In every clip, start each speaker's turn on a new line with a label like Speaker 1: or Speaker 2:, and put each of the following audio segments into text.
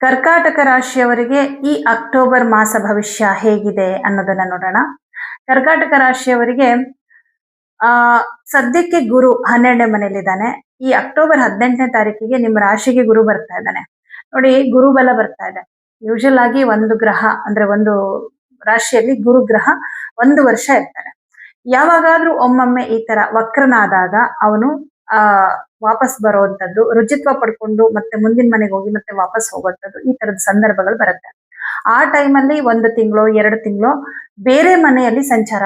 Speaker 1: ಕರ್ಕಾಟಕ ರಾಶಿಯವರಿಗೆ ಈ ಅಕ್ಟೋಬರ್ ಮಾಸ ಭವಿಷ್ಯ ಹೇಗಿದೆ ಅನ್ನೋದನ್ನ ನೋಡೋಣ. ಕರ್ಕಾಟಕ ರಾಶಿಯವರಿಗೆ ಆ ಸದ್ಯಕ್ಕೆ ಗುರು 12ನೇ ಮನೆಯಲ್ಲಿದ್ದಾನೆ. ಈ ಅಕ್ಟೋಬರ್ 18ನೇ ತಾರೀಕಿಗೆ ನಿಮ್ಮ ರಾಶಿಗೆ ಗುರು ಬರ್ತಾ ಇದ್ದಾನೆ. ನೋಡಿ, ಗುರು ಬಲ ಬರ್ತಾ ಇದೆ. ಯೂಶಲ್ ಆಗಿ ಒಂದು ಗ್ರಹ ಅಂದ್ರೆ ಒಂದು ರಾಶಿಯಲ್ಲಿ ಗುರು ಗ್ರಹ 1 ವರ್ಷ ಇರ್ತಾನೆ. ಯಾವಾಗಾದ್ರೂ ಒಮ್ಮೊಮ್ಮೆ ಈ ತರ ವಕ್ರನಾದಾಗ ಅವನು ಆ ವಾಪಸ್ ಬರುವಂತದ್ದು, ರುಜಿತ್ವ ಪಡ್ಕೊಂಡು ಮತ್ತೆ ಮುಂದಿನ ಮನೆಗೆ ಹೋಗಿ ಮತ್ತೆ ವಾಪಸ್ ಹೋಗುವಂತದ್ದು, ಈ ತರದ ಸಂದರ್ಭಗಳು ಬರುತ್ತೆ. ಆ ಟೈಮಲ್ಲಿ 1 ತಿಂಗಳು 2 ತಿಂಗಳು ಬೇರೆ ಮನೆಯಲ್ಲಿ ಸಂಚಾರ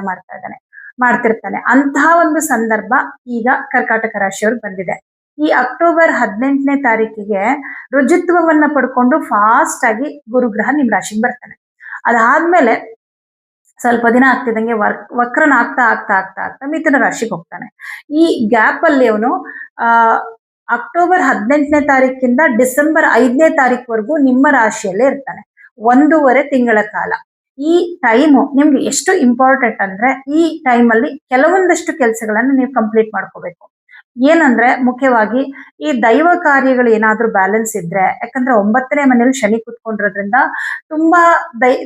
Speaker 1: ಮಾಡ್ತಿರ್ತಾನೆ. ಅಂತಹ ಒಂದು ಸಂದರ್ಭ ಈಗ ಕರ್ಕಾಟಕ ರಾಶಿಯವ್ರಿಗೆ ಬಂದಿದೆ. ಈ ಅಕ್ಟೋಬರ್ 18ನೇ ತಾರೀಕಿಗೆ ರುಜಿತ್ವವನ್ನ ಪಡ್ಕೊಂಡು ಫಾಸ್ಟ್ ಆಗಿ ಗುರುಗ್ರಹ ನಿಮ್ ರಾಶಿಗೆ ಬರ್ತಾನೆ. ಅದಾದ್ಮೇಲೆ ಸ್ವಲ್ಪ ದಿನ ಆಗ್ತಿದ್ದಂಗೆ ವಕ್ರನ ಆಗ್ತಾ ಆಗ್ತಾ ಆಗ್ತಾ ಆಗ್ತಾ ಮಿಥುನ ರಾಶಿಗೆ ಹೋಗ್ತಾನೆ. ಈ ಗ್ಯಾಪ್ ಅಲ್ಲಿ ಅವನು ಆ ಅಕ್ಟೋಬರ್ 18ನೇ ತಾರೀಕಿಂದ ಡಿಸೆಂಬರ್ 5ನೇ ತಾರೀಕುವರೆಗೂ ನಿಮ್ಮ ರಾಶಿಯಲ್ಲೇ ಇರ್ತಾನೆ. 1.5 ತಿಂಗಳ ಕಾಲ. ಈ ಟೈಮು ನಿಮ್ಗೆ ಎಷ್ಟು ಇಂಪಾರ್ಟೆಂಟ್ ಅಂದ್ರೆ, ಈ ಟೈಮಲ್ಲಿ ಕೆಲವೊಂದಷ್ಟು ಕೆಲಸಗಳನ್ನ ನೀವು ಕಂಪ್ಲೀಟ್ ಮಾಡ್ಕೋಬೇಕು. ಏನಂದ್ರೆ, ಮುಖ್ಯವಾಗಿ ಈ ದೈವ ಕಾರ್ಯಗಳು ಏನಾದ್ರೂ ಬ್ಯಾಲೆನ್ಸ್ ಇದ್ರೆ, ಯಾಕಂದ್ರೆ 9ನೇ ಮನೇಲಿ ಶನಿ ಕೂತ್ಕೊಂಡಿರೋದ್ರಿಂದ ತುಂಬಾ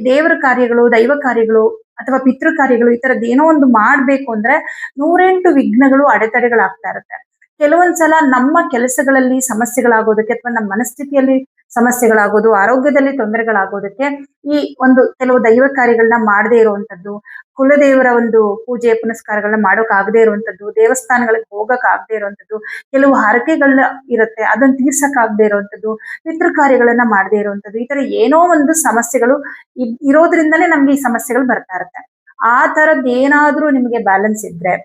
Speaker 1: ದೇವರ ಕಾರ್ಯಗಳು, ದೈವ ಕಾರ್ಯಗಳು ಅಥವಾ ಪಿತೃ ಕಾರ್ಯಗಳು ಈ ತರದ್ ಏನೋ ಒಂದು ಮಾಡ್ಬೇಕು ಅಂದ್ರೆ 108 ವಿಘ್ನಗಳು, ಅಡೆತಡೆಗಳಾಗ್ತಾ ಇರುತ್ತೆ. ಕೆಲವೊಂದ್ಸಲ ನಮ್ಮ ಕೆಲಸಗಳಲ್ಲಿ ಸಮಸ್ಯೆಗಳಾಗೋದಕ್ಕೆ ಅಥವಾ ನಮ್ಮ ಮನಸ್ಥಿತಿಯಲ್ಲಿ ಸಮಸ್ಯೆಗಳಾಗೋದು, ಆರೋಗ್ಯದಲ್ಲಿ ತೊಂದರೆಗಳಾಗೋದಕ್ಕೆ ಈ ಒಂದು ಕೆಲವು ದೈವ ಕಾರ್ಯಗಳನ್ನ ಮಾಡದೇ ಇರುವಂತದ್ದು, ಕುಲದೇವರ ಒಂದು ಪೂಜೆ ಪುನಸ್ಕಾರಗಳನ್ನ ಮಾಡೋಕ್ ಆಗದೆ ಇರುವಂತದ್ದು, ದೇವಸ್ಥಾನಗಳಿಗೆ ಹೋಗಕ್ ಆಗದೆ ಇರುವಂತದ್ದು, ಕೆಲವು ಹರಕೆಗಳನ್ನ ಇರುತ್ತೆ ಅದನ್ನ ತೀರ್ಸಕ್ ಆಗದೆ ಇರುವಂತದ್ದು, ಪಿತೃ ಕಾರ್ಯಗಳನ್ನ ಮಾಡದೇ ಇರುವಂತದ್ದು, ಈ ತರ ಏನೋ ಒಂದು ಸಮಸ್ಯೆಗಳು ಇರೋದ್ರಿಂದನೇ ನಮ್ಗೆ ಈ ಸಮಸ್ಯೆಗಳು ಬರ್ತಾ ಇರುತ್ತೆ. ಆ ತರದ್ ಏನಾದ್ರೂ ನಿಮಗೆ ಬ್ಯಾಲೆನ್ಸ್ ಇದ್ರೆ,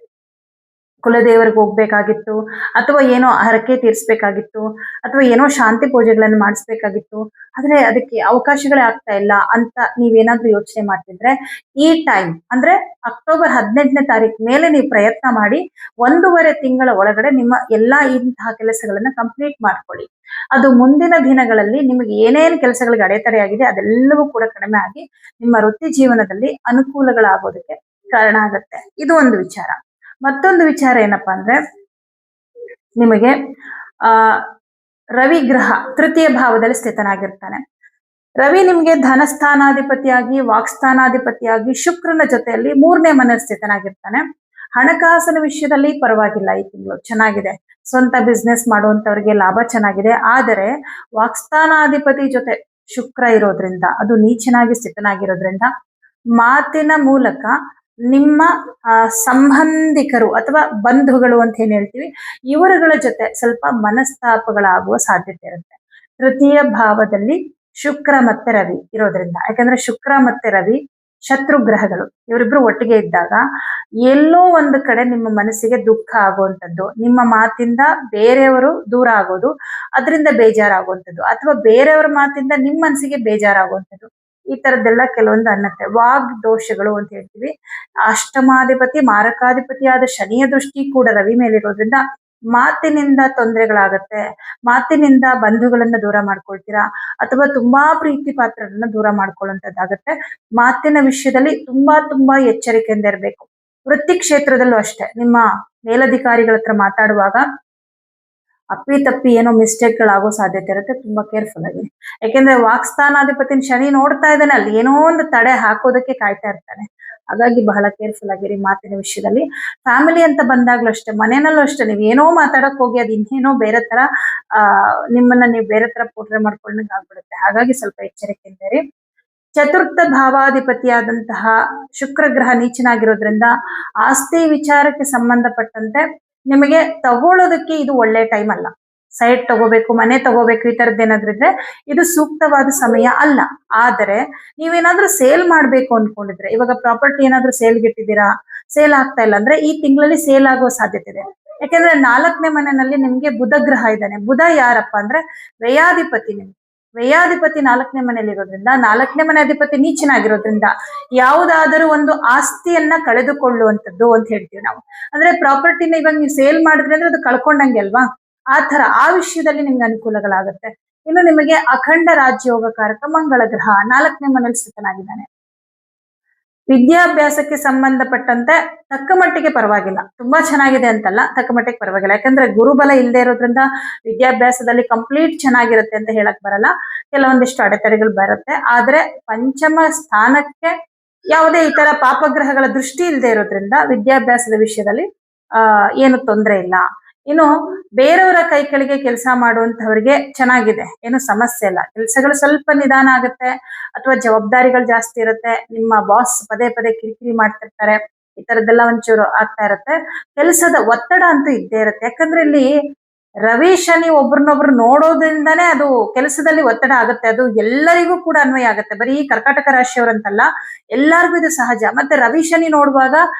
Speaker 1: ಕುಲದೇವರಿಗೆ ಹೋಗ್ಬೇಕಾಗಿತ್ತು, ಅಥವಾ ಏನೋ ಹರಕೆ ತೀರ್ಸ್ಬೇಕಾಗಿತ್ತು, ಅಥವಾ ಏನೋ ಶಾಂತಿ ಪೂಜೆಗಳನ್ನು ಮಾಡಿಸ್ಬೇಕಾಗಿತ್ತು, ಆದ್ರೆ ಅದಕ್ಕೆ ಅವಕಾಶಗಳೇ ಆಗ್ತಾ ಇಲ್ಲ ಅಂತ ನೀವೇನಾದ್ರೂ ಯೋಚನೆ ಮಾಡ್ತಿದ್ರೆ, ಈ ಟೈಮ್ ಅಂದ್ರೆ ಅಕ್ಟೋಬರ್ 18ನೇ ತಾರೀಕು ಮೇಲೆ ನೀವು ಪ್ರಯತ್ನ ಮಾಡಿ 1.5 ತಿಂಗಳ ಒಳಗಡೆ ನಿಮ್ಮ ಎಲ್ಲಾ ಇಂತಹ ಕೆಲಸಗಳನ್ನ ಕಂಪ್ಲೀಟ್ ಮಾಡ್ಕೊಳ್ಳಿ. ಅದು ಮುಂದಿನ ದಿನಗಳಲ್ಲಿ ನಿಮಗೆ ಏನೇನು ಕೆಲಸಗಳಿಗೆ ಅಡೆತಡೆ ಆಗಿದೆ ಅದೆಲ್ಲವೂ ಕೂಡ ಕಡಿಮೆ ಆಗಿ ನಿಮ್ಮ ವೃತ್ತಿ ಜೀವನದಲ್ಲಿ ಅನುಕೂಲಗಳಾಗೋದಕ್ಕೆ ಕಾರಣ ಆಗತ್ತೆ. ಇದು ಒಂದು ವಿಚಾರ. ಮತ್ತೊಂದು ವಿಚಾರ ಏನಪ್ಪಾ ಅಂದ್ರೆ, ನಿಮಗೆ ಆ ರವಿ ಗ್ರಹ 3ಯ ಭಾವದಲ್ಲಿ ಸ್ಥಿತನಾಗಿರ್ತಾನೆ. ರವಿ ನಿಮ್ಗೆ ಧನಸ್ಥಾನಾಧಿಪತಿಯಾಗಿ, ವಾಕ್ಸ್ಥಾನಾಧಿಪತಿಯಾಗಿ, ಶುಕ್ರನ ಜೊತೆಯಲ್ಲಿ 3ನೇ ಮನೆ ಸ್ಥಿತನಾಗಿರ್ತಾನೆ. ಹಣಕಾಸಿನ ವಿಷಯದಲ್ಲಿ ಪರವಾಗಿಲ್ಲ, ಈ ತಿಂಗಳು ಚೆನ್ನಾಗಿದೆ. ಸ್ವಂತ ಬಿಸ್ನೆಸ್ ಮಾಡುವಂತವ್ರಿಗೆ ಲಾಭ ಚೆನ್ನಾಗಿದೆ. ಆದರೆ ವಾಕ್ಸ್ಥಾನಾಧಿಪತಿ ಜೊತೆ ಶುಕ್ರ ಇರೋದ್ರಿಂದ, ಅದು ನೀಚನಾಗಿ ಸ್ಥಿತನಾಗಿರೋದ್ರಿಂದ, ಮಾತಿನ ಮೂಲಕ ನಿಮ್ಮ ಸಂಬಂಧಿಕರು ಅಥವಾ ಬಂಧುಗಳು ಅಂತ ಏನ್ ಹೇಳ್ತೀವಿ, ಇವರುಗಳ ಜೊತೆ ಸ್ವಲ್ಪ ಮನಸ್ತಾಪಗಳಾಗುವ ಸಾಧ್ಯತೆ ಇರುತ್ತೆ. 3ಯ ಭಾವದಲ್ಲಿ ಶುಕ್ರ ಮತ್ತೆ ರವಿ ಇರೋದ್ರಿಂದ, ಯಾಕಂದ್ರೆ ಶುಕ್ರ ಮತ್ತೆ ರವಿ ಶತ್ರು ಗ್ರಹಗಳು, ಇವರಿಬ್ರು ಒಟ್ಟಿಗೆ ಇದ್ದಾಗ ಎಲ್ಲೋ ಒಂದು ಕಡೆ ನಿಮ್ಮ ಮನಸ್ಸಿಗೆ ದುಃಖ ಆಗುವಂಥದ್ದು, ನಿಮ್ಮ ಮಾತಿಂದ ಬೇರೆಯವರು ದೂರ ಆಗೋದು, ಅದರಿಂದ ಬೇಜಾರಾಗುವಂಥದ್ದು, ಅಥವಾ ಬೇರೆಯವರ ಮಾತಿಂದ ನಿಮ್ಮ ಮನಸ್ಸಿಗೆ ಬೇಜಾರಾಗುವಂಥದ್ದು, ಈ ತರದ್ದೆಲ್ಲ ಕೆಲವೊಂದು ಅನ್ನತ್ತೆ. ವಾಗ್ ದೋಷಗಳು ಅಂತ ಹೇಳ್ತೀವಿ. ಅಷ್ಟಮಾಧಿಪತಿ ಮಾರಕಾಧಿಪತಿಯಾದ ಶನಿಯ ದೃಷ್ಟಿ ಕೂಡ ರವಿ ಮೇಲಿರೋದ್ರಿಂದ ಮಾತಿನಿಂದ ತೊಂದರೆಗಳಾಗತ್ತೆ. ಮಾತಿನಿಂದ ಬಂಧುಗಳನ್ನ ದೂರ ಮಾಡ್ಕೊಳ್ತೀರಾ, ಅಥವಾ ತುಂಬಾ ಪ್ರೀತಿ ಪಾತ್ರರನ್ನ ದೂರ ಮಾಡ್ಕೊಳ್ಳುವಂತದ್ದಾಗತ್ತೆ. ಮಾತಿನ ವಿಷಯದಲ್ಲಿ ತುಂಬಾ ತುಂಬಾ ಎಚ್ಚರಿಕೆಯಿಂದ ಇರಬೇಕು. ವೃತ್ತಿ ಕ್ಷೇತ್ರದಲ್ಲೂ ಅಷ್ಟೇ, ನಿಮ್ಮ ಮೇಲಧಿಕಾರಿಗಳ ಹತ್ರ ಮಾತಾಡುವಾಗ ಅಪ್ಪಿ ತಪ್ಪಿ ಏನೋ ಮಿಸ್ಟೇಕ್ಗಳಾಗೋ ಸಾಧ್ಯತೆ ಇರುತ್ತೆ. ತುಂಬಾ ಕೇರ್ಫುಲ್ ಆಗಿ, ಯಾಕೆಂದ್ರೆ ವಾಕ್ಸ್ಥಾನಾಧಿಪತಿನ ಶನಿ ನೋಡ್ತಾ ಇದ್ದಾನೆ, ಅಲ್ಲಿ ಏನೋ ಒಂದು ತಡೆ ಹಾಕೋದಕ್ಕೆ ಕಾಯ್ತಾ ಇರ್ತಾನೆ. ಹಾಗಾಗಿ ಬಹಳ ಕೇರ್ಫುಲ್ ಆಗಿರಿ ಮಾತಿನ ವಿಷಯದಲ್ಲಿ. ಫ್ಯಾಮಿಲಿ ಅಂತ ಬಂದಾಗ್ಲೂ ಅಷ್ಟೇ, ಮನೆಯಲ್ಲೂ ಅಷ್ಟೇ, ನೀವ್ ಏನೋ ಮಾತಾಡಕ್ ಹೋಗಿ ಅದು ಇನ್ನೇನೋ ಬೇರೆ ತರ ನಿಮ್ಮನ್ನ ನೀವು ಬೇರೆ ತರ ಪೋಟ್ರೆ ಮಾಡ್ಕೊಂಡಂಗೆ ಆಗ್ಬಿಡುತ್ತೆ. ಹಾಗಾಗಿ ಸ್ವಲ್ಪ ಎಚ್ಚರಿಕೆಯಿಂದ ಇರಿ. 4ಥ ಭಾವಾಧಿಪತಿಯಾದಂತಹ ಶುಕ್ರ ಗ್ರಹ ನೀಚನಾಗಿರೋದ್ರಿಂದ ಆಸ್ತಿ ವಿಚಾರಕ್ಕೆ ಸಂಬಂಧಪಟ್ಟಂತೆ ನಿಮಗೆ ತಗೊಳ್ಳೋದಕ್ಕೆ ಇದು ಒಳ್ಳೆ ಟೈಮ್ ಅಲ್ಲ. ಸೈಟ್ ತಗೋಬೇಕು, ಮನೆ ತಗೋಬೇಕು, ಈ ತರದ್ದು ಏನಾದ್ರೂ ಇದ್ರೆ ಇದು ಸೂಕ್ತವಾದ ಸಮಯ ಅಲ್ಲ. ಆದರೆ ನೀವೇನಾದ್ರೂ ಸೇಲ್ ಮಾಡ್ಬೇಕು ಅನ್ಕೊಂಡಿದ್ರೆ, ಇವಾಗ ಪ್ರಾಪರ್ಟಿ ಏನಾದ್ರೂ ಸೇಲ್ಗೆ ಇಟ್ಟಿದ್ದೀರಾ, ಸೇಲ್ ಆಗ್ತಾ ಇಲ್ಲ ಅಂದ್ರೆ ಈ ತಿಂಗಳಲ್ಲಿ ಸೇಲ್ ಆಗುವ ಸಾಧ್ಯತೆ ಇದೆ. ಯಾಕೆಂದ್ರೆ 4ನೇ ಮನೆಯಲ್ಲಿ ನಿಮ್ಗೆ ಬುಧ ಗ್ರಹ ಇದ್ದಾನೆ. ಬುಧ ಯಾರಪ್ಪ ಅಂದ್ರೆ ವ್ಯಯಾಧಿಪತಿ. ನಿಮ್ಗೆ ವ್ಯಯಾಧಿಪತಿ 4ನೇ ಮನೆಯಲ್ಲಿ ಇರೋದ್ರಿಂದ, 4ನೇ ಮನೆ ಅಧಿಪತಿ ನೀಚನಾಗಿರೋದ್ರಿಂದ ಯಾವುದಾದರೂ ಒಂದು ಆಸ್ತಿಯನ್ನ ಕಳೆದುಕೊಳ್ಳುವಂಥದ್ದು ಅಂತ ಹೇಳ್ತೀವಿ ನಾವು. ಅಂದ್ರೆ ಪ್ರಾಪರ್ಟಿನ ಇವಾಗ ನೀವು ಸೇಲ್ ಮಾಡಿದ್ರೆ ಅಂದ್ರೆ ಅದು ಕಳ್ಕೊಂಡಂಗೆ ಅಲ್ವಾ, ಆ ವಿಷಯದಲ್ಲಿ ನಿಮ್ಗೆ ಅನುಕೂಲಗಳಾಗುತ್ತೆ. ಇನ್ನು ನಿಮಗೆ ಅಖಂಡ ರಾಜ್ಯೋಗಕಾರಕ ಮಂಗಳ ಗ್ರಹ 4ನೇ ಮನೆಯಲ್ಲಿ ಸ್ಥಿತನಾಗಿದ್ದಾನೆ. ವಿದ್ಯಾಭ್ಯಾಸಕ್ಕೆ ಸಂಬಂಧಪಟ್ಟಂತೆ ತಕ್ಕ ಮಟ್ಟಿಗೆ ಪರವಾಗಿಲ್ಲ, ತುಂಬಾ ಚೆನ್ನಾಗಿದೆ ಅಂತಲ್ಲ, ತಕ್ಕ ಮಟ್ಟಿಗೆ ಪರವಾಗಿಲ್ಲ. ಯಾಕಂದ್ರೆ ಗುರುಬಲ ಇಲ್ಲದೆ ಇರೋದ್ರಿಂದ ವಿದ್ಯಾಭ್ಯಾಸದಲ್ಲಿ ಕಂಪ್ಲೀಟ್ ಚೆನ್ನಾಗಿರುತ್ತೆ ಅಂತ ಹೇಳಕ್ ಬರಲ್ಲ. ಕೆಲವೊಂದಿಷ್ಟು ಅಡೆತಡೆಗಳು ಬರುತ್ತೆ. ಆದ್ರೆ ಪಂಚಮ ಸ್ಥಾನಕ್ಕೆ ಯಾವುದೇ ಈ ತರ ಪಾಪಗ್ರಹಗಳ ದೃಷ್ಟಿ ಇಲ್ಲದೆ ಇರೋದ್ರಿಂದ ವಿದ್ಯಾಭ್ಯಾಸದ ವಿಷಯದಲ್ಲಿ ಏನು ತೊಂದರೆ ಇಲ್ಲ. ಇನ್ನು ಬೇರೆಯವರ ಕೈ ಕೆಳಗೆ ಕೆಲಸ ಮಾಡುವಂತವ್ರಿಗೆ ಚೆನ್ನಾಗಿದೆ, ಏನು ಸಮಸ್ಯೆ ಇಲ್ಲ. ಕೆಲಸಗಳು ಸ್ವಲ್ಪ ನಿಧಾನ ಆಗುತ್ತೆ, ಅಥವಾ ಜವಾಬ್ದಾರಿಗಳು ಜಾಸ್ತಿ ಇರುತ್ತೆ, ನಿಮ್ಮ ಬಾಸ್ ಪದೇ ಪದೇ ಕಿರಿಕಿರಿ ಮಾಡ್ತಿರ್ತಾರೆ, ಈ ತರದ್ದೆಲ್ಲ ಒಂಚೂರು ಆಗ್ತಾ ಇರುತ್ತೆ. ಕೆಲಸದ ಒತ್ತಡ ಅಂತೂ ಇದ್ದೇ ಇರುತ್ತೆ. ಯಾಕಂದ್ರೆ ಇಲ್ಲಿ ರವಿ ಶನಿ ಒಬ್ರನ್ನೊಬ್ರು ನೋಡೋದ್ರಿಂದಾನೇ ಅದು ಕೆಲಸದಲ್ಲಿ ಒತ್ತಡ ಆಗುತ್ತೆ. ಅದು ಎಲ್ಲರಿಗೂ ಕೂಡ ಅನ್ವಯ ಆಗುತ್ತೆ, ಬರೀ ಕರ್ಕಾಟಕ ರಾಶಿಯವರಂತಲ್ಲ, ಎಲ್ಲಾರ್ಗು ಇದು ಸಹಜ. ಮತ್ತೆ ರವಿ ಶನಿ ನೋಡುವಾಗ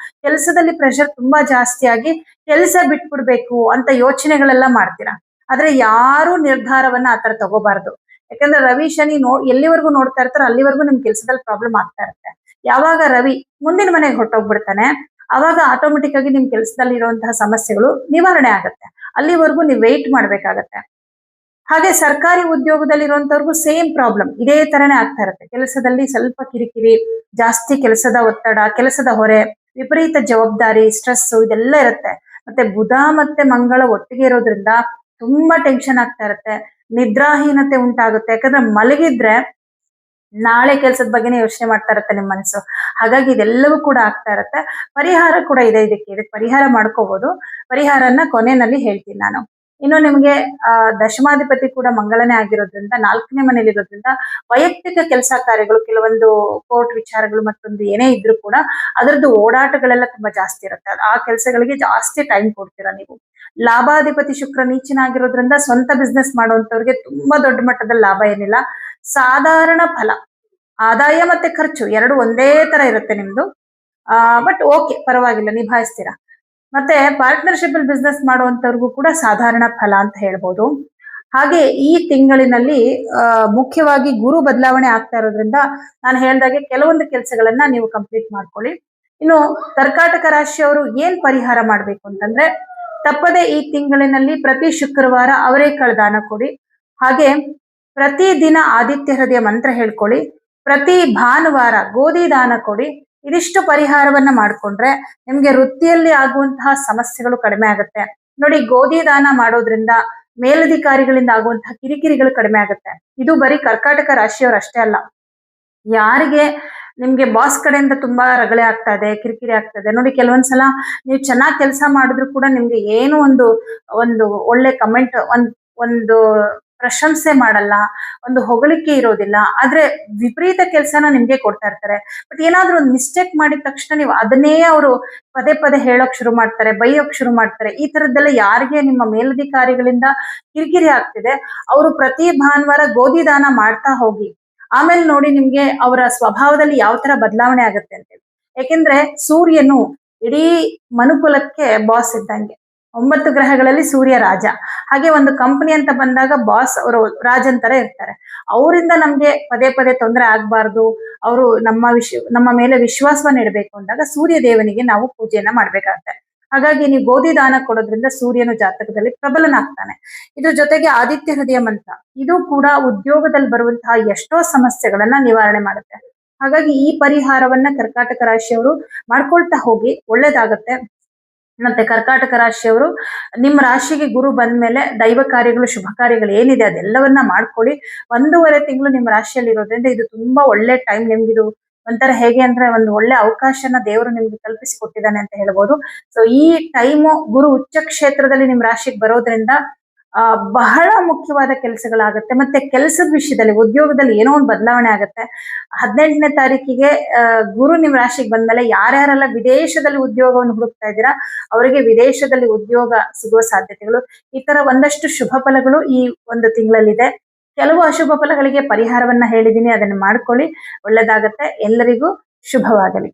Speaker 1: ಕೆಲಸದಲ್ಲಿ ಪ್ರೆಷರ್ ತುಂಬಾ ಜಾಸ್ತಿ ಆಗಿ ಕೆಲಸ ಬಿಟ್ಬಿಡ್ಬೇಕು ಅಂತ ಯೋಚನೆಗಳೆಲ್ಲ ಮಾಡ್ತೀರಾ. ಆದ್ರೆ ಯಾರು ನಿರ್ಧಾರವನ್ನ ಆತರ ತಗೋಬಾರ್ದು. ಯಾಕಂದ್ರೆ ರವಿ ಶನಿ ಎಲ್ಲಿವರೆಗೂ ನೋಡ್ತಾ ಇರ್ತಾರೋ ಅಲ್ಲಿವರೆಗೂ ನಿಮ್ ಕೆಲಸದಲ್ಲಿ ಪ್ರಾಬ್ಲಮ್ ಆಗ್ತಾ ಇರುತ್ತೆ. ಯಾವಾಗ ರವಿ ಮುಂದಿನ ಮನೆಗೆ ಹೊರಟೋಗ್ಬಿಡ್ತಾನೆ, ಅವಾಗ ಆಟೋಮೆಟಿಕ್ ಆಗಿ ನಿಮ್ ಕೆಲಸದಲ್ಲಿ ಇರುವಂತಹ ಸಮಸ್ಯೆಗಳು ನಿವಾರಣೆ ಆಗುತ್ತೆ. ಅಲ್ಲಿವರೆಗೂ ನೀವು ವೆಯ್ಟ್ ಮಾಡ್ಬೇಕಾಗತ್ತೆ. ಹಾಗೆ ಸರ್ಕಾರಿ ಉದ್ಯೋಗದಲ್ಲಿ ಇರುವಂತವ್ರಿಗೂ ಸೇಮ್ ಪ್ರಾಬ್ಲಮ್ ಇದೇ ತರನೇ ಆಗ್ತಾ ಇರುತ್ತೆ. ಕೆಲಸದಲ್ಲಿ ಸ್ವಲ್ಪ ಕಿರಿಕಿರಿ, ಜಾಸ್ತಿ ಕೆಲಸದ ಒತ್ತಡ, ಕೆಲಸದ ಹೊರೆ, ವಿಪರೀತ ಜವಾಬ್ದಾರಿ, ಸ್ಟ್ರೆಸ್ ಇದೆಲ್ಲ ಇರುತ್ತೆ. ಮತ್ತೆ ಬುಧ ಮತ್ತೆ ಮಂಗಳ ಒಟ್ಟಿಗೆ ಇರೋದ್ರಿಂದ ತುಂಬಾ ಟೆನ್ಷನ್ ಆಗ್ತಾ ಇರುತ್ತೆ, ನಿದ್ರಾಹೀನತೆ ಉಂಟಾಗುತ್ತೆ. ಯಾಕಂದ್ರೆ ಮಲಗಿದ್ರೆ ನಾಳೆ ಕೆಲಸದ ಬಗ್ಗೆನೇ ಯೋಚನೆ ಮಾಡ್ತಾ ಇರುತ್ತೆ ನಿಮ್ ಮನಸ್ಸು. ಹಾಗಾಗಿ ಇದೆಲ್ಲವೂ ಕೂಡ ಆಗ್ತಾ ಇರುತ್ತೆ. ಪರಿಹಾರ ಕೂಡ ಇದೆ, ಇದಕ್ಕೆ ಪರಿಹಾರ ಮಾಡ್ಕೋಬಹುದು. ಪರಿಹಾರನ ಕೊನೆಯಲ್ಲಿ ಹೇಳ್ತೀನಿ ನಾನು. ಇನ್ನು ನಿಮ್ಗೆ ದಶಮಾಧಿಪತಿ ಕೂಡ ಮಂಗಳನೇ ಆಗಿರೋದ್ರಿಂದ 4ನೇ ಮನೇಲಿ ಇರೋದ್ರಿಂದ ವೈಯಕ್ತಿಕ ಕೆಲಸ ಕಾರ್ಯಗಳು, ಕೆಲವೊಂದು ಕೋರ್ಟ್ ವಿಚಾರಗಳು, ಮತ್ತೊಂದು ಏನೇ ಇದ್ರೂ ಕೂಡ ಅದರದ್ದು ಓಡಾಟಗಳೆಲ್ಲ ತುಂಬಾ ಜಾಸ್ತಿ ಇರುತ್ತೆ. ಆ ಕೆಲಸಗಳಿಗೆ ಜಾಸ್ತಿ ಟೈಮ್ ಕೊಡ್ತೀರಾ ನೀವು. ಲಾಭಾಧಿಪತಿ ಶುಕ್ರ ನೀಚನಾಗಿರೋದ್ರಿಂದ ಸ್ವಂತ ಬಿಸ್ನೆಸ್ ಮಾಡುವಂತವ್ರಿಗೆ ತುಂಬಾ ದೊಡ್ಡ ಮಟ್ಟದಲ್ಲಿ ಲಾಭ ಏನಿಲ್ಲ, ಸಾಧಾರಣ ಫಲ. ಆದಾಯ ಮತ್ತೆ ಖರ್ಚು ಎರಡು ಒಂದೇ ತರ ಇರುತ್ತೆ ನಿಮ್ದು. ಬಟ್ ಓಕೆ, ಪರವಾಗಿಲ್ಲ, ನಿಭಾಯಿಸ್ತೀರಾ. ಮತ್ತೆ ಪಾರ್ಟ್ನರ್ಶಿಪ್ ಅಲ್ಲಿ ಬಿಸ್ನೆಸ್ ಮಾಡುವಂತವ್ರಿಗೂ ಕೂಡ ಸಾಧಾರಣ ಫಲ ಅಂತ ಹೇಳ್ಬೋದು. ಹಾಗೆ ಈ ತಿಂಗಳಿನಲ್ಲಿ ಮುಖ್ಯವಾಗಿ ಗುರು ಬದಲಾವಣೆ ಆಗ್ತಾ ಇರೋದ್ರಿಂದ ನಾನು ಹೇಳ್ದಾಗೆ ಕೆಲವೊಂದು ಕೆಲಸಗಳನ್ನ ನೀವು ಕಂಪ್ಲೀಟ್ ಮಾಡ್ಕೊಳ್ಳಿ. ಇನ್ನು ಕರ್ಕಾಟಕ ರಾಶಿಯವರು ಏನ್ ಪರಿಹಾರ ಮಾಡ್ಬೇಕು ಅಂತಂದ್ರೆ, ತಪ್ಪದೆ ಈ ತಿಂಗಳಿನಲ್ಲಿ ಪ್ರತಿ ಶುಕ್ರವಾರ ಅವರೇಕಾಳು ದಾನ ಕೊಡಿ. ಹಾಗೆ ಪ್ರತಿ ದಿನ ಆದಿತ್ಯ ಹೃದಯ ಮಂತ್ರ ಹೇಳ್ಕೊಳ್ಳಿ. ಪ್ರತಿ ಭಾನುವಾರ ಗೋಧಿ ದಾನ ಕೊಡಿ. ಇದಿಷ್ಟು ಪರಿಹಾರವನ್ನ ಮಾಡ್ಕೊಂಡ್ರೆ ನಿಮ್ಗೆ ವೃತ್ತಿಯಲ್ಲಿ ಆಗುವಂತಹ ಸಮಸ್ಯೆಗಳು ಕಡಿಮೆ ಆಗುತ್ತೆ. ನೋಡಿ, ಗೋಧಿ ದಾನ ಮಾಡೋದ್ರಿಂದ ಮೇಲಧಿಕಾರಿಗಳಿಂದ ಆಗುವಂತಹ ಕಿರಿಕಿರಿಗಳು ಕಡಿಮೆ ಆಗುತ್ತೆ. ಇದು ಬರೀ ಕರ್ಕಾಟಕ ರಾಶಿಯವರು ಅಷ್ಟೇ ಅಲ್ಲ, ಯಾರಿಗೆ ನಿಮ್ಗೆ ಬಾಸ್ ಕಡೆಯಿಂದ ತುಂಬಾ ರಗಳೆ ಆಗ್ತಾ ಇದೆ, ಕಿರಿಕಿರಿ ಆಗ್ತಾ ಇದೆ, ನೋಡಿ ಕೆಲವೊಂದ್ಸಲ ನೀವು ಚೆನ್ನಾಗಿ ಕೆಲಸ ಮಾಡಿದ್ರು ಕೂಡ ನಿಮ್ಗೆ ಏನು ಒಂದು ಒಂದು ಒಳ್ಳೆ ಕಮೆಂಟ್, ಒಂದು ಪ್ರಶಂಸೆ ಮಾಡಲ್ಲ, ಒಂದು ಹೊಗಳಿಕೆ ಇರೋದಿಲ್ಲ. ಆದ್ರೆ ವಿಪರೀತ ಕೆಲಸನ ನಿಮ್ಗೆ ಕೊಡ್ತಾ ಇರ್ತಾರೆ. ಬಟ್ ಏನಾದ್ರೂ ಒಂದು ಮಿಸ್ಟೇಕ್ ಮಾಡಿದ ತಕ್ಷಣ ನೀವು ಅದನ್ನೇ ಅವರು ಪದೇ ಪದೇ ಹೇಳೋಕ್ ಶುರು ಮಾಡ್ತಾರೆ, ಬೈಯೋಕ್ ಶುರು ಮಾಡ್ತಾರೆ. ಈ ತರದ್ದೆಲ್ಲ ಯಾರಿಗೆ ನಿಮ್ಮ ಮೇಲಧಿಕಾರಿಗಳಿಂದ ಕಿರಿಕಿರಿ ಆಗ್ತಿದೆ, ಅವರು ಪ್ರತಿ ಭಾನುವಾರ ಗೋಧಿ ದಾನ ಮಾಡ್ತಾ ಹೋಗಿ. ಆಮೇಲೆ ನೋಡಿ ನಿಮ್ಗೆ ಅವರ ಸ್ವಭಾವದಲ್ಲಿ ಯಾವ ತರ ಬದಲಾವಣೆ ಆಗುತ್ತೆ ಅಂತೇಳಿ. ಯಾಕೆಂದ್ರೆ ಸೂರ್ಯನು ಇಡೀ ಮನುಕುಲಕ್ಕೆ ಬಾಸ್ ಇದ್ದಂಗೆ. 9 ಗ್ರಹಗಳಲ್ಲಿ ಸೂರ್ಯ ರಾಜ. ಹಾಗೆ ಒಂದು ಕಂಪನಿ ಅಂತ ಬಂದಾಗ ಬಾಸ್ ಅವರು ರಾಜನ್ ತರ ಇರ್ತಾರೆ. ಅವರಿಂದ ನಮ್ಗೆ ಪದೇ ಪದೇ ತೊಂದರೆ ಆಗ್ಬಾರ್ದು, ಅವರು ನಮ್ಮ ಮೇಲೆ ವಿಶ್ವಾಸವನ್ನ ಇಡಬೇಕು ಅಂದಾಗ ಸೂರ್ಯ ದೇವನಿಗೆ ನಾವು ಪೂಜೆಯನ್ನ ಮಾಡ್ಬೇಕಾಗತ್ತೆ. ಹಾಗಾಗಿ ನೀವು ಗೋಧಿ ದಾನ ಕೊಡೋದ್ರಿಂದ ಸೂರ್ಯನು ಜಾತಕದಲ್ಲಿ ಪ್ರಬಲನಾಗ್ತಾನೆ. ಇದ್ರ ಜೊತೆಗೆ ಆದಿತ್ಯ ಹೃದಯ ಮಂತ್ರ, ಇದು ಕೂಡ ಉದ್ಯೋಗದಲ್ಲಿ ಬರುವಂತಹ ಎಷ್ಟೋ ಸಮಸ್ಯೆಗಳನ್ನ ನಿವಾರಣೆ ಮಾಡುತ್ತೆ. ಹಾಗಾಗಿ ಈ ಪರಿಹಾರವನ್ನ ಕರ್ಕಾಟಕ ರಾಶಿಯವರು ಮಾಡ್ಕೊಳ್ತಾ ಹೋಗಿ, ಒಳ್ಳೇದಾಗತ್ತೆ. ಮತ್ತೆ ಕರ್ಕಾಟಕ ರಾಶಿಯವರು ನಿಮ್ಮ ರಾಶಿಗೆ ಗುರು ಬಂದ್ಮೇಲೆ ದೈವ ಕಾರ್ಯಗಳು, ಶುಭ ಕಾರ್ಯಗಳು ಏನಿದೆ ಅದೆಲ್ಲವನ್ನ ಮಾಡ್ಕೊಳ್ಳಿ. 1.5 ತಿಂಗಳು ನಿಮ್ಮ ರಾಶಿಯಲ್ಲಿ ಇರೋದ್ರಿಂದ ಇದು ತುಂಬಾ ಒಳ್ಳೆ ಟೈಮ್. ನಿಮ್ಗಿದು ಒಂಥರ ಹೇಗೆ ಅಂದ್ರೆ ಒಂದು ಒಳ್ಳೆ ಅವಕಾಶನ ದೇವರು ನಿಮ್ಗೆ ಕಲ್ಪಿಸಿ ಕೊಟ್ಟಿದ್ದಾನೆ ಅಂತ ಹೇಳ್ಬೋದು. ಸೊ ಈ ಟೈಮು ಗುರು ಉಚ್ಚ ಕ್ಷೇತ್ರದಲ್ಲಿ ನಿಮ್ ರಾಶಿಗೆ ಬರೋದ್ರಿಂದ ಬಹಳ ಮುಖ್ಯವಾದ ಕೆಲಸಗಳಾಗತ್ತೆ. ಮತ್ತೆ ಕೆಲಸದ ವಿಷಯದಲ್ಲಿ, ಉದ್ಯೋಗದಲ್ಲಿ ಏನೋ ಒಂದು ಬದಲಾವಣೆ ಆಗುತ್ತೆ. 18ನೇ ತಾರೀಕಿಗೆ ಗುರು ನಿಮ್ ರಾಶಿಗೆ ಬಂದ್ಮೇಲೆ ಯಾರ್ಯಾರೆಲ್ಲ ವಿದೇಶದಲ್ಲಿ ಉದ್ಯೋಗವನ್ನು ಹುಡುಕ್ತಾ ಇದ್ದೀರಾ ಅವರಿಗೆ ವಿದೇಶದಲ್ಲಿ ಉದ್ಯೋಗ ಸಿಗುವ ಸಾಧ್ಯತೆಗಳು, ಈ ತರ ಒಂದಷ್ಟು ಶುಭ ಫಲಗಳು ಈ ಒಂದು ತಿಂಗಳಲ್ಲಿದೆ. ಕೆಲವು ಅಶುಭ ಫಲಗಳಿಗೆ ಪರಿಹಾರವನ್ನ ಹೇಳಿದೀನಿ, ಅದನ್ನ ಮಾಡ್ಕೊಳ್ಳಿ, ಒಳ್ಳೇದಾಗತ್ತೆ. ಎಲ್ಲರಿಗೂ ಶುಭವಾಗಲಿ.